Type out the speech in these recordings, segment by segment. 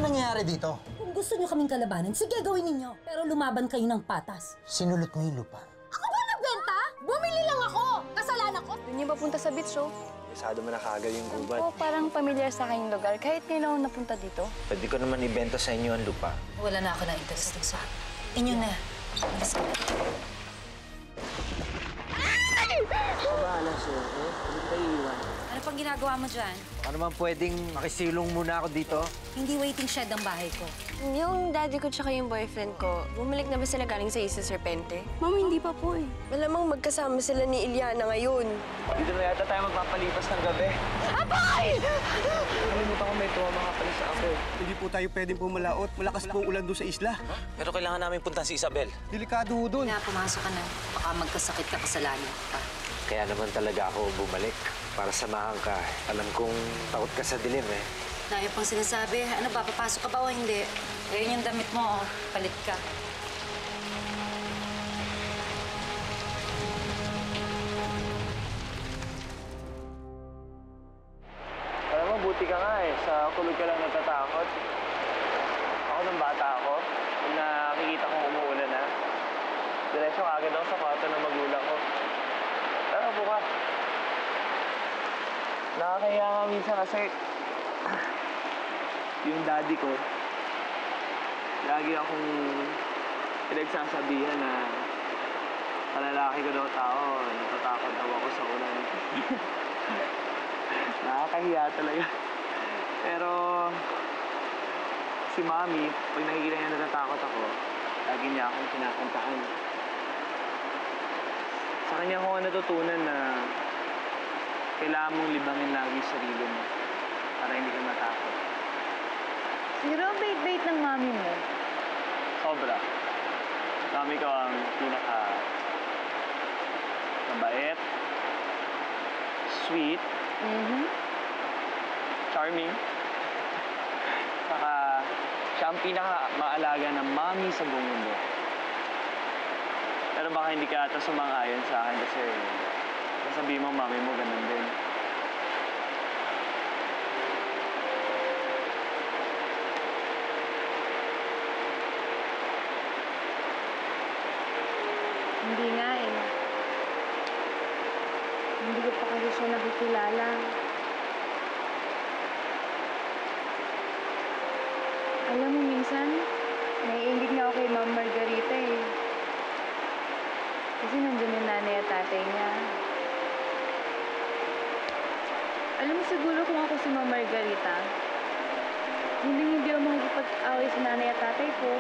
Ano ba nangyayari dito? Kung gusto nyo kaming kalabanan, sige gawin ninyo. Pero lumaban kayo ng patas. Sinulot mo yung lupa. Ako ba nagbenta? Bumili lang ako! Kasalanan ko! Doon yung papunta sa beach, oh. Isado mo na kaagad yung gubat. Oo, parang familiar sa akin yung lugar. Kahit ngayon ako napunta dito. Pwede ko naman ibenta sa inyo ang lupa. Wala na ako na interest sa inyo na. Alis ka. Bahala sa'yo, eh. Hindi ka iiwan. Ano pang ginagawa mo dyan? Ano naman pwedeng makisilong muna ako dito? Hindi waiting shed ang bahay ko. Yung daddy ko tsaka yung boyfriend ko, bumalik na ba sila galing sa Isla Serpente? Mama, hindi pa po eh. Malamang magkasama sila ni Iliana ngayon. Dito na yata tayo magpapalipas ng gabi. Abay! Nakalimutan ko may tumama ka pala sa ako. Hindi po tayo pwedeng pumalaot. Malakas po ulan doon sa isla. Pero kailangan namin puntahan si Isabel. Delikado ho doon. Na, pumasok ka na. Baka magkasakit ka, kasalanan ka. Kaya naman talaga ako bumalik para samahan ka. Alam kong takot ka sa dilim, eh. Dahil pang sinasabi, ano ba, papasok ka ba o hindi? Ayun yung damit mo, oh. Palit ka. Alam mo, buti ka nga eh. Sa kulog ka lang natatakot. Ako nung bata ako, pag nakikita kong umuulan na, diretso agad ako sa kwarto ng magulang ko. Tara, buka. Nakakahiya nga minsan kasi yung daddy ko, lagi akong pinagsasabihan na palalaki ko daw tao, natatakot daw ako sa ulan. Nakakahiya talaga. Pero si Mami, pag nakikita niya natatakot ako, lagi niya akong kinakantahan. Sa kanya ko natutunan na kailangan mong libangin lagi yung sarili mo para hindi ka matakot. Siguro bait-bait ng mami mo. Sobra. Mami ko ang pinaka mabait, sweet, charming. Saka siya ang pinaka maalaga ng mami sa buong mundo. Pero baka hindi ka ata sumang-ayon sa akin kasi sabihin mo, mami mo, ganun din. Hindi nga eh. Hindi ko pa kasi siya nakikilala. Alam mo, minsan, naiingit nga ako kay Ma'am Margarita eh. Kasi nandun yung nanay at tatay niya. Alam mo siguro kung ako si Ma'am Margarita, hindi ako makikipag-away sa nanay at tatay ko.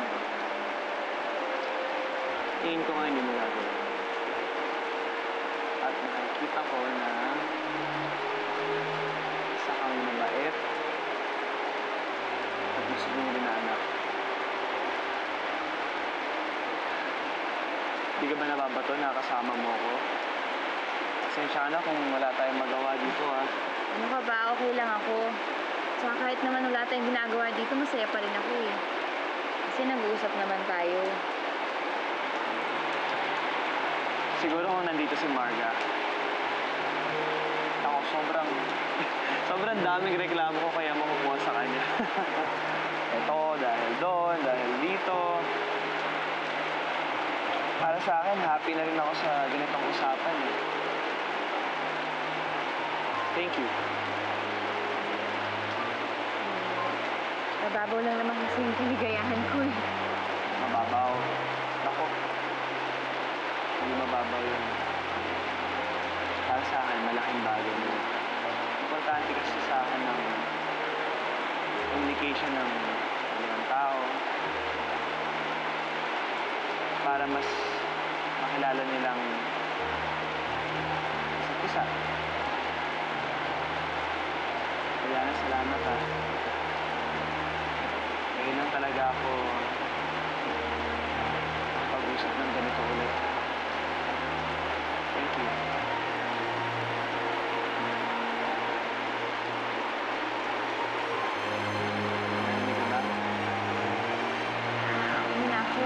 Tingin ko nga hindi mo gagawin. At nakikita ko na isa kang mabait at gusto mong rin na anak. Di ka ba nababato na kasama mo ako? Pasensya na kung wala tayong magawa dito, ha? Ano ka ba? Okay lang ako. Tsaka kahit naman wala tayong ginagawa dito, masaya pa rin ako eh. Kasi nag-uusap naman tayo. Siguro kung nandito si Marga, ako sobrang daming reklamo ko kaya makukuha sa kanya. Ito, dahil doon, dahil dito. Para sa akin, happy na rin ako sa ganitong usapan eh. Thank you. Mababaw lang naman kasi yung kaligayahan ko eh. Mababaw. Ako, hindi mababaw yun. Para sa akin, malaking bagay mo. Importante kasi sa akin ng communication ng ibang tao para mas makilala nilang isa't isa. Kaya na, salamat ha. Ngayon lang talaga ako pag-usap ng ganito ulit. Thank you. Nandito na. Hindi na ako.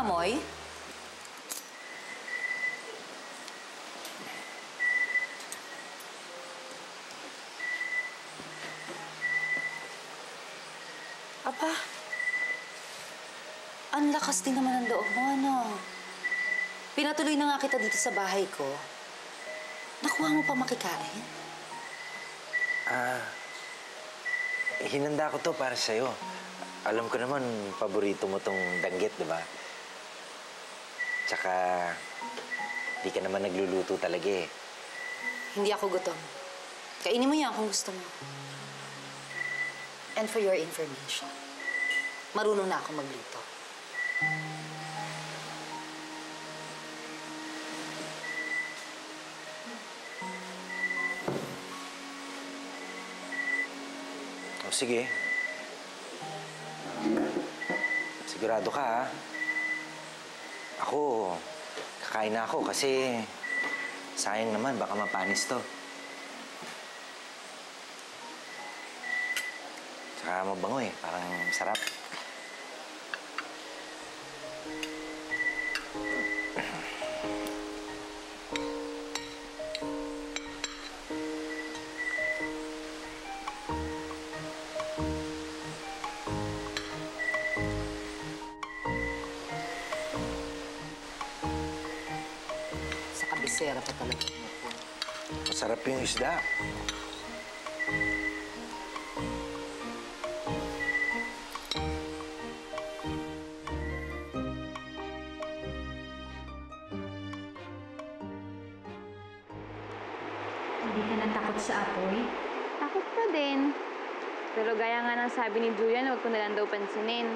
amoy? Aba, ang lakas din naman ng loob mo, ano? Pinatuloy na nga kita dito sa bahay ko. Nakuha mo pa makikain? Hinanda ko to para sa'yo. Alam ko naman, paborito mo tong danggit, di ba? Tsaka, di ka naman nagluluto talaga eh. Hindi ako gutom. Kainin mo yan kung gusto mo. And for your information, marunong na ako magluto. O sige. Sigurado ka, ha? Ako, kakain na ako kasi sayang naman, baka mapanis to. Tsaka mabango eh, parang sarap. Sa kabisera pa talaga mo po. Masarap yung isda. Hindi ka natakot sa apoy? Takot ka din. Pero gaya nga ng sabi ni Julian, huwag ko na lang daw pansinin.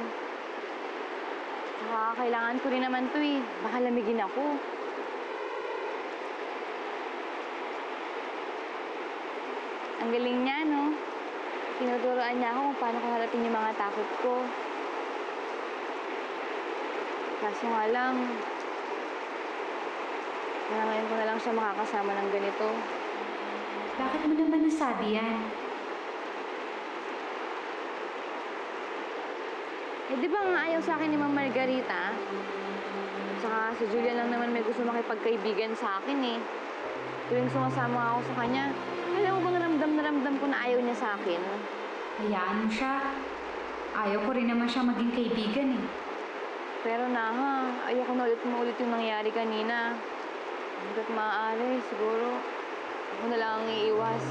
Saka kailangan ko rin naman to eh. Baka lamigin ako. Ang galing niya, no? Tinuturoan niya ako kung paano ko harapin yung mga takot ko. Kaso nga lang, ngayon ko na lang siya makakasama ng ganito. Bakit mo naman nasabi yan? Eh, di ba nga ayaw sa akin ni Ma'am Margarita? Tsaka si Julian lang naman may gusto makipagkaibigan sa akin eh. Tuwing sumasama ako sa kanya, alam mo bang ramdam na ramdam ko na ayaw niya sa akin? Hayaan mo siya. Ayaw ko rin naman siya maging kaibigan eh. Pero na ha, ayoko na ulit yung nangyari kanina. Hanggat maaari, siguro ako na lang ang iiwas.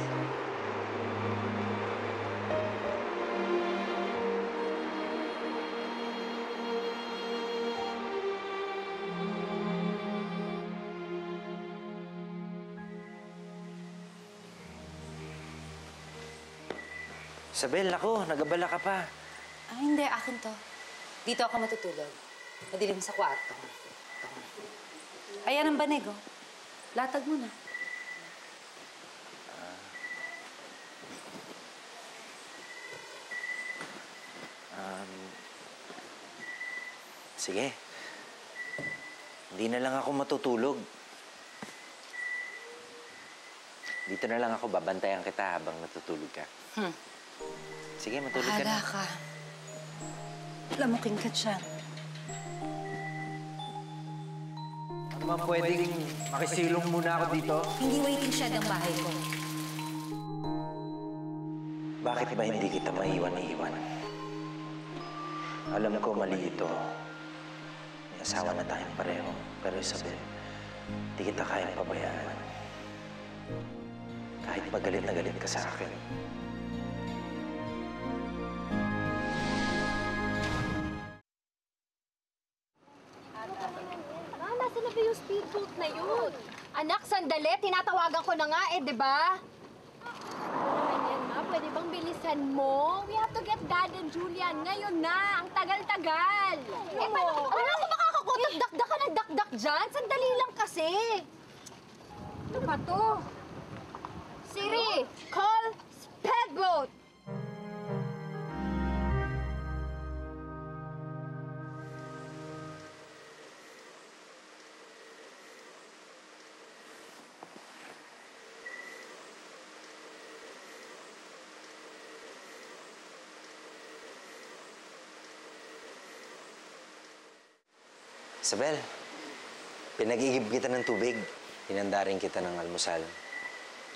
Isabel, ako, nagabala ka pa. Ah, hindi. Akin to. Dito ako matutulog. Madilim sa kwarto. Ito. Ayan ang banig, oh. Latag mo na. Sige. Hindi na lang ako matutulog. Dito na lang ako, babantayan kita habang natutulog ka. Sige, matulog ka na. Bahala ka. Lamuking ka dyan. Ano ba pwedeng makisilong muna ako dito? Hindi waiting shed ang bahay ko. Bakit ba hindi kita maiwan-iwan? Alam ko mali ito. May asawa na tayong pareho. Pero Isabel, hindi kita kayang pabayaan. Kahit pa galit na galit ka sa akin. Nasaan na ba yung speedboat na yun? Anak, sandali. Tinatawagan ko na nga eh, di ba? Ano yan, ma? Pwede bang bilisan mo? We have to get Dad and Julian. Ngayon na. Ang tagal-tagal. Eh, paano ko makakakutot? Dakdak ka ng dakdak dyan? Sandali lang kasi. Ano ba to? Siri, call speedboat. Isabel, pinag-igib kita ng tubig. Hinanda rin kita ng almusal.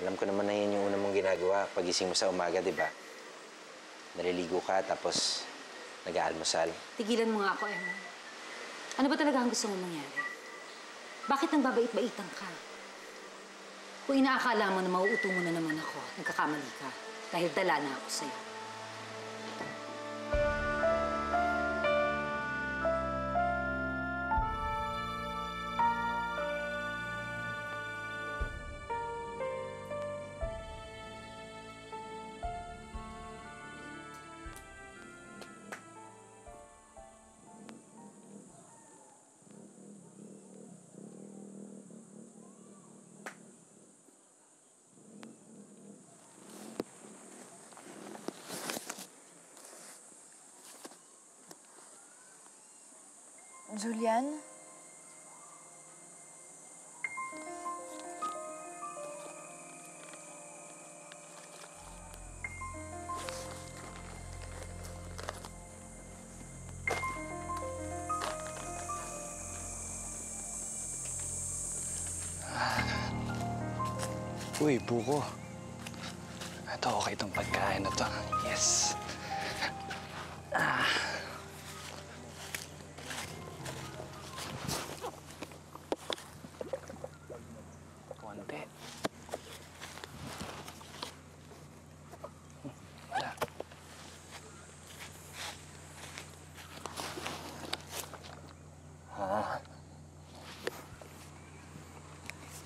Alam ko naman na yun yung una mong ginagawa pagising mo sa umaga, di ba? Naliligo ka, tapos nag-aalmusal. Tigilan mo nga ako, Emma. Ano ba talaga ang gusto mong mangyari? Bakit nang babait-baitan ka? Kung inaakala mo na mauuto mo na naman ako, nagkakamali ka. Dahil dala na ako sa'yo. Julian? Uy, buko. Ito, okay itong pagkain na to. Yes. Konti. Wala.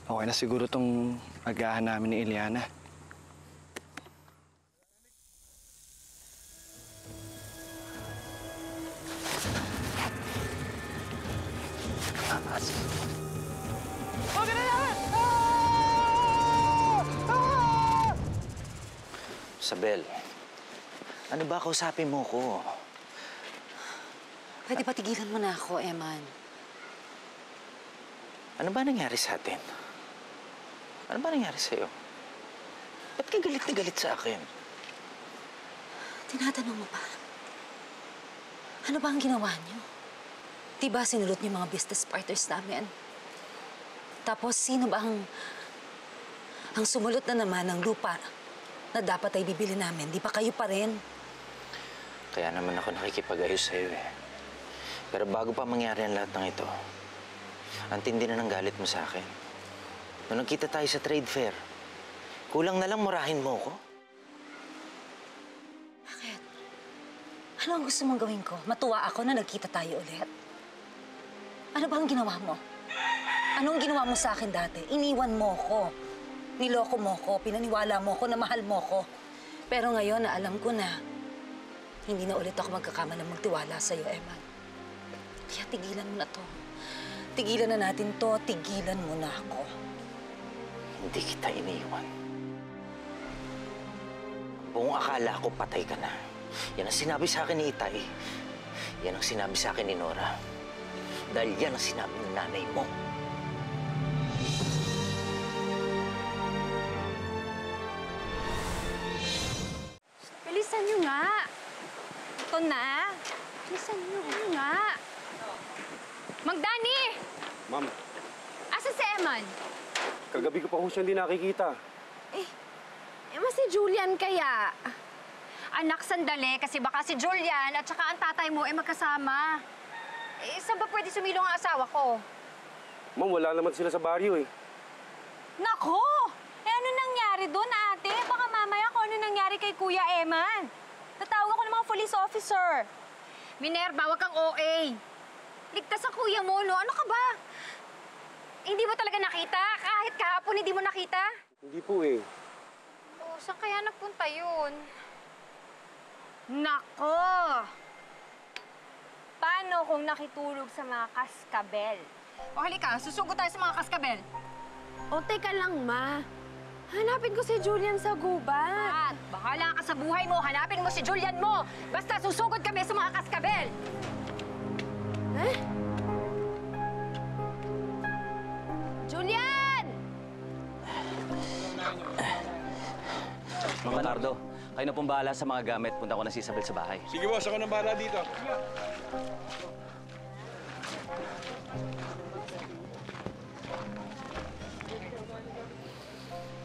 Okay na siguro tong agahan namin ni Eliana. Isabel, ano ba kausapin mo ko? Pwede ba tigilan mo na ako, Eman? Ano ba nangyari sa atin? Ano ba nangyari sa'yo? Ba't ka galit na galit sa akin? Tinatanong mo ba? Ano ba ang ginawa niyo? Diba sinulot niyo mga business partners namin? Tapos sino ba ang sumulot na naman ng lupa na dapat ay bibili namin? Di ba kayo pa rin? Kaya naman ako nakikipag-ayos sa'yo eh. Pero bago pa mangyari ang lahat ng ito, ang tindi na ng galit mo sa akin. Nung nagkita tayo sa trade fair, kulang na lang murahin mo ko. Bakit? Ano ang gusto mong gawin ko? Matuwa ako na nagkita tayo ulit? Ano ba ang ginawa mo? Anong ginawa mo sa akin dati? Iniwan mo ko. Niloko mo ko, pinaniwala mo ko, na mahal mo ko. Pero ngayon na alam ko na, hindi na ulit ako magkakamalang magtiwala sa'yo, Emma. Kaya tigilan mo na to. Tigilan na natin to, tigilan mo na ako. Hindi kita iniwan. Buong akala ko patay ka na. Yan ang sinabi sa akin ni Itay. Yan ang sinabi sa akin ni Nora. Dahil yan ang sinabi ng nanay mo. Bilisan nyo nga. Ito na. Bilisan nyo nga. Mang Danny! Ma'am, Asa si Eman? kagabi ko pa ho siya hindi nakikita. Si Julian kaya? Anak, sandali, kasi baka si Julian at saka ang tatay mo ay magkasama. Saan ba pwede sumilong ang asawa ko? Ma'am, wala naman sila sa baryo eh. Nako! Ano nangyari doon, ate? Baka mamaya kung ano nangyari kay Kuya Eman. Tatawag ako ng mga police officer. Minerva, wag kang OA. Ligtas ang kuya mo, no? Ano ka ba? Hindi mo talaga nakita? Kahit kahapon hindi mo nakita? Hindi po eh. Oh, saan kaya nagpunta yun? Nako! Paano kung nakitulog sa mga kaskabel? O halika, susugod tayo sa mga kaskabel. O, teka lang, Ma. Hanapin ko si Julian sa gubat. At bahala ka sa buhay mo, hanapin mo si Julian mo. Basta susugod kami sa mga kaskabel. Julian! Mga Nardo, kayo na pong bahala sa mga gamit. Punta ko na si Isabel sa bahay. Sige boss, ako nang bahala dito.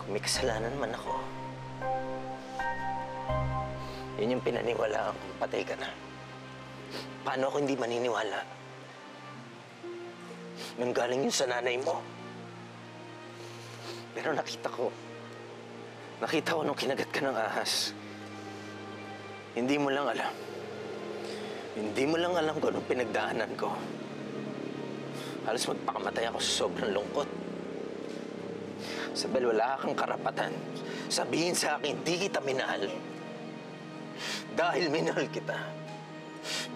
may kasalanan man ako. Yun yung pinaniwalaan kong patay ka na. Paano ako hindi maniniwala? Nanggaling yun sa nanay mo. Pero nakita ko nung kinagat ka ng ahas. Hindi mo lang alam. Hindi mo lang alam kung anong pinagdaanan ko. Halos magpakamatay ako sa sobrang lungkot. Isabel, wala kang karapatan. Sabihin sa akin, di kita minahal. Dahil minahal kita.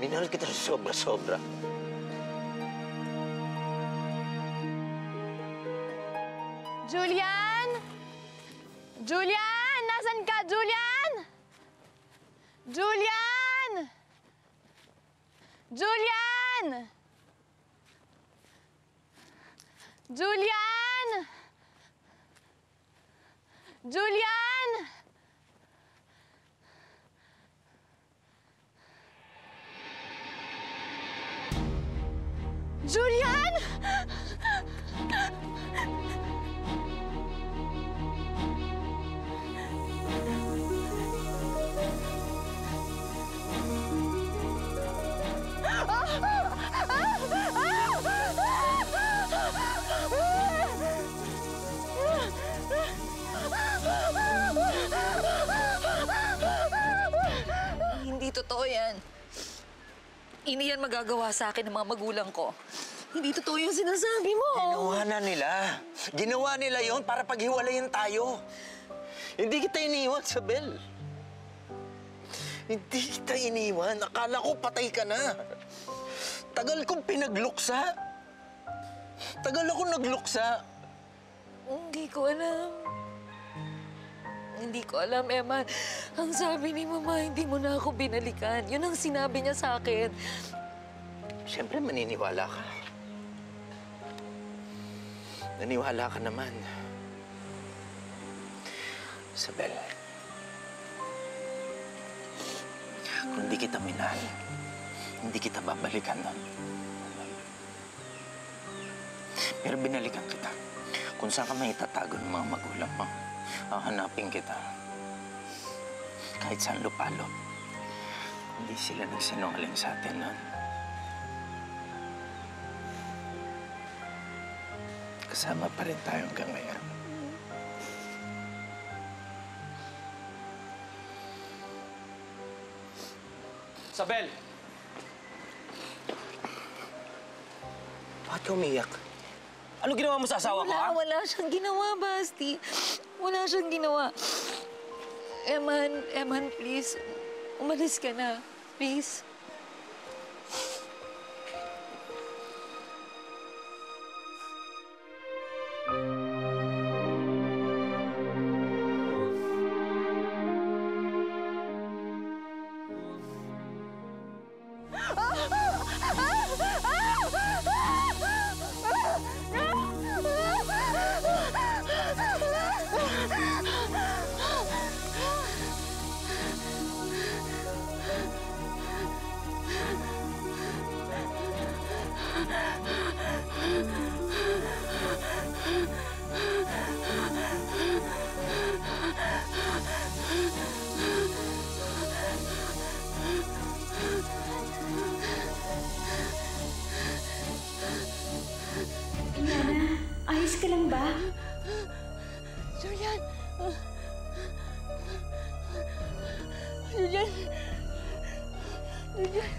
Minahal kita sa sobra-sobra. Julian! Julian! Nasaan ka, Julian? Julian! Julian! Julian! Julian! Julian! Hindi totoo yan. Hindi yan magagawa sa akin ng mga magulang ko. Hindi totoo yung sinasabi mo. Ginawa na nila. Ginawa nila yon para paghiwalayin tayo. Hindi kita iniwan, Isabel. Hindi kita iniwan. Akala ko patay ka na. Tagal kong pinagluksa. Tagal ako nagluksa. Hindi ko alam. Hindi ko alam, Emma. Ang sabi ni Mama, hindi mo na ako binalikan. Yun ang sinabi niya sa akin. Siyempre, maniniwala ka. Naniwala ka naman. Isabel, kung di kita minahal, hindi kita babalikan nun. Pero binalikan kita. Kung saan ka may itatago ng mga magulang mo, hahanapin kita. Kahit saan lupalop. Hindi sila nagsinungaling sa atin nun. Kasama pa rin tayo hanggang ngayon. Isabel! Bakit ka umiyak? Ano ginawa mo sa asawa ko, ha? Wala siyang ginawa, Basti. Wala siyang ginawa. Eman, please. Umalis ka na. Please. Liana, ayos ka lang ba? Julian! Julian! Julian!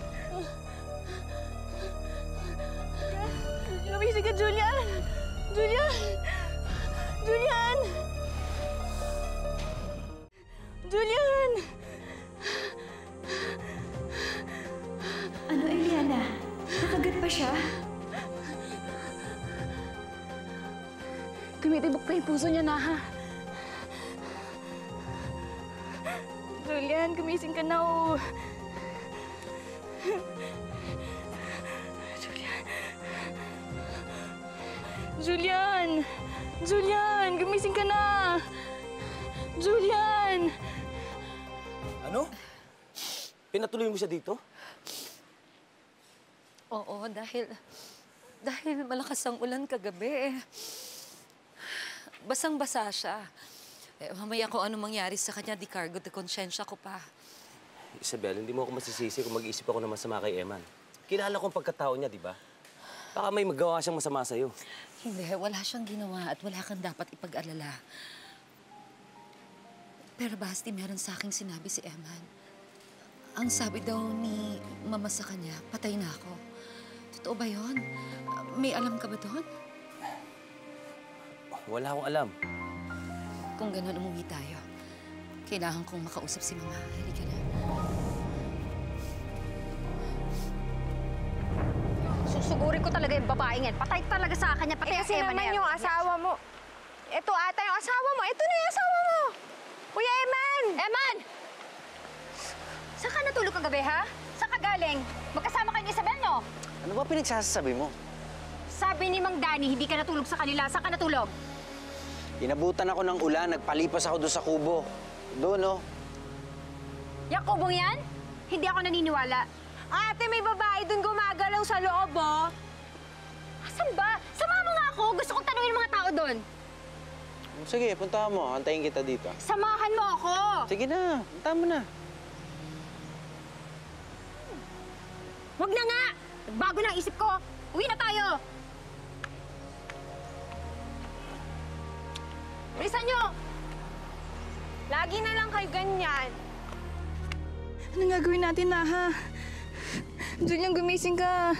Lumisig ka, Julian! Julian! Julian! Julian! Ano, Eliana? Nakagat pa siya? Tumitibok pa yung puso niya na, ha? Julian, gumising ka na, oh. Julian. Julian! Julian, gumising ka na! Julian! Ano? Pinatuloy mo siya dito? Oo, dahil malakas ang ulan kagabi. Basang-basa siya. Mamaya kung ano mangyari sa kanya, di cargo de konsensya ko pa. Isabel, hindi mo ako masisisi kung mag-isip ako na masama kay Eman. Kilala ko ang pagkatao niya, di ba? Baka may magawa siyang masama sa'yo. Hindi, wala siyang ginawa at wala kang dapat ipag-alala. Pero Basti, meron sa aking sinabi si Eman. Ang sabi daw ni Mama sa kanya, patay na ako. Totoo ba yun? May alam ka ba doon? Wala akong alam. Kung gano'n, umuwi tayo. Kailangan kong makausap si Mama. Halika na. Susugurin ko talaga yung babaeng yan. Patay talaga sa akin yan. Patay Kasi Eman naman yan. yung asawa mo. Ito ata yung asawa mo. Ito na yung asawa mo. Kuya Eman! Eman! Saan ka natulog kagabi, ha? Saan ka galing? Magkasama kayo ni Isabel, no? Ano ba pinagsasabi mo? Sabi ni Mang Danny, hindi ka natulog sa kanila. Saan ka natulog? Inabutan ako ng ulan, nagpalipas ako doon sa kubo. Doon, no? Yung kubong yan? Hindi ako naniniwala. Ate, may babae dun gumagalaw sa loob, oh. Asan ba? Sama mo nga ako. Gusto kong tanungin ng mga tao doon. Sige, puntahan mo. Antayin kita dito. Samahan mo ako. Sige na, puntahan mo na. Huwag na nga! Bago na ang isip ko. Uwi na tayo. Bilisan nyo! Lagi na lang kayo ganyan. Anong gagawin natin na, ha? Julian, gumising ka.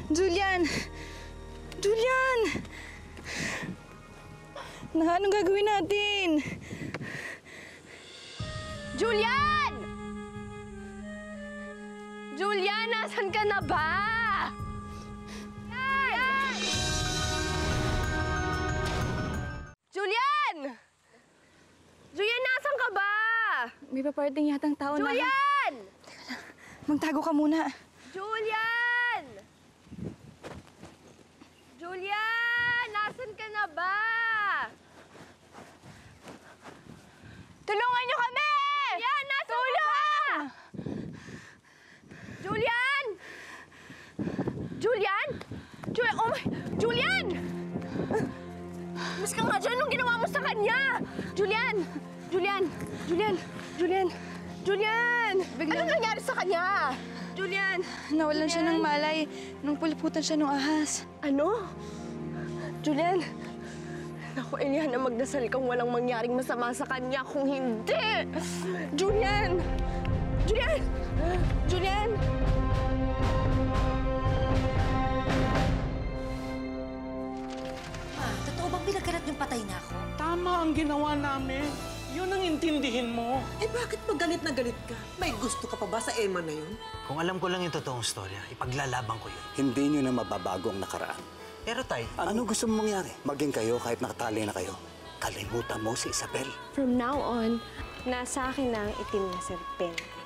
Julian! Julian! Na, anong gagawin natin? Julian! Julian, nasan ka na ba? Julian! Julian, nasan ka ba? May paparting yatang tao na... Julian! Magtago ka muna. Julian! Julian! Nasan ka na ba? Tulungan niyo kami! Julian, nasan ka ba? Julian! Julian? Julian! Oh my... Julian! Mas ka nga dyan, anong ginawa mo sa kanya? Julian! Julian! Julian! Julian! Julian! Anong nangyari sa kanya? Julian! Nawalan siya ng malay nung puluputan siya ng ahas. Ano? Julian! Naku, Eliana, magdasal kang walang mangyaring masama sa kanya. Kung hindi! Julian! Julian! Julian! Totoo bang pinagkalat yung patay na ako? Tama ang ginawa namin. Yun ang intindihin mo. Eh bakit pag galit na galit ka? May gusto ka pa ba sa Emma na yun? Kung alam ko lang yung totoong storya, ipaglalaban ko yun. Hindi nyo na mababago ang nakaraan. Pero tay... Ano gusto mong mangyari? Maging kayo kahit nakatali na kayo. Kalimutan mo si Isabel. From now on, nasa akin na ang itim na serpente.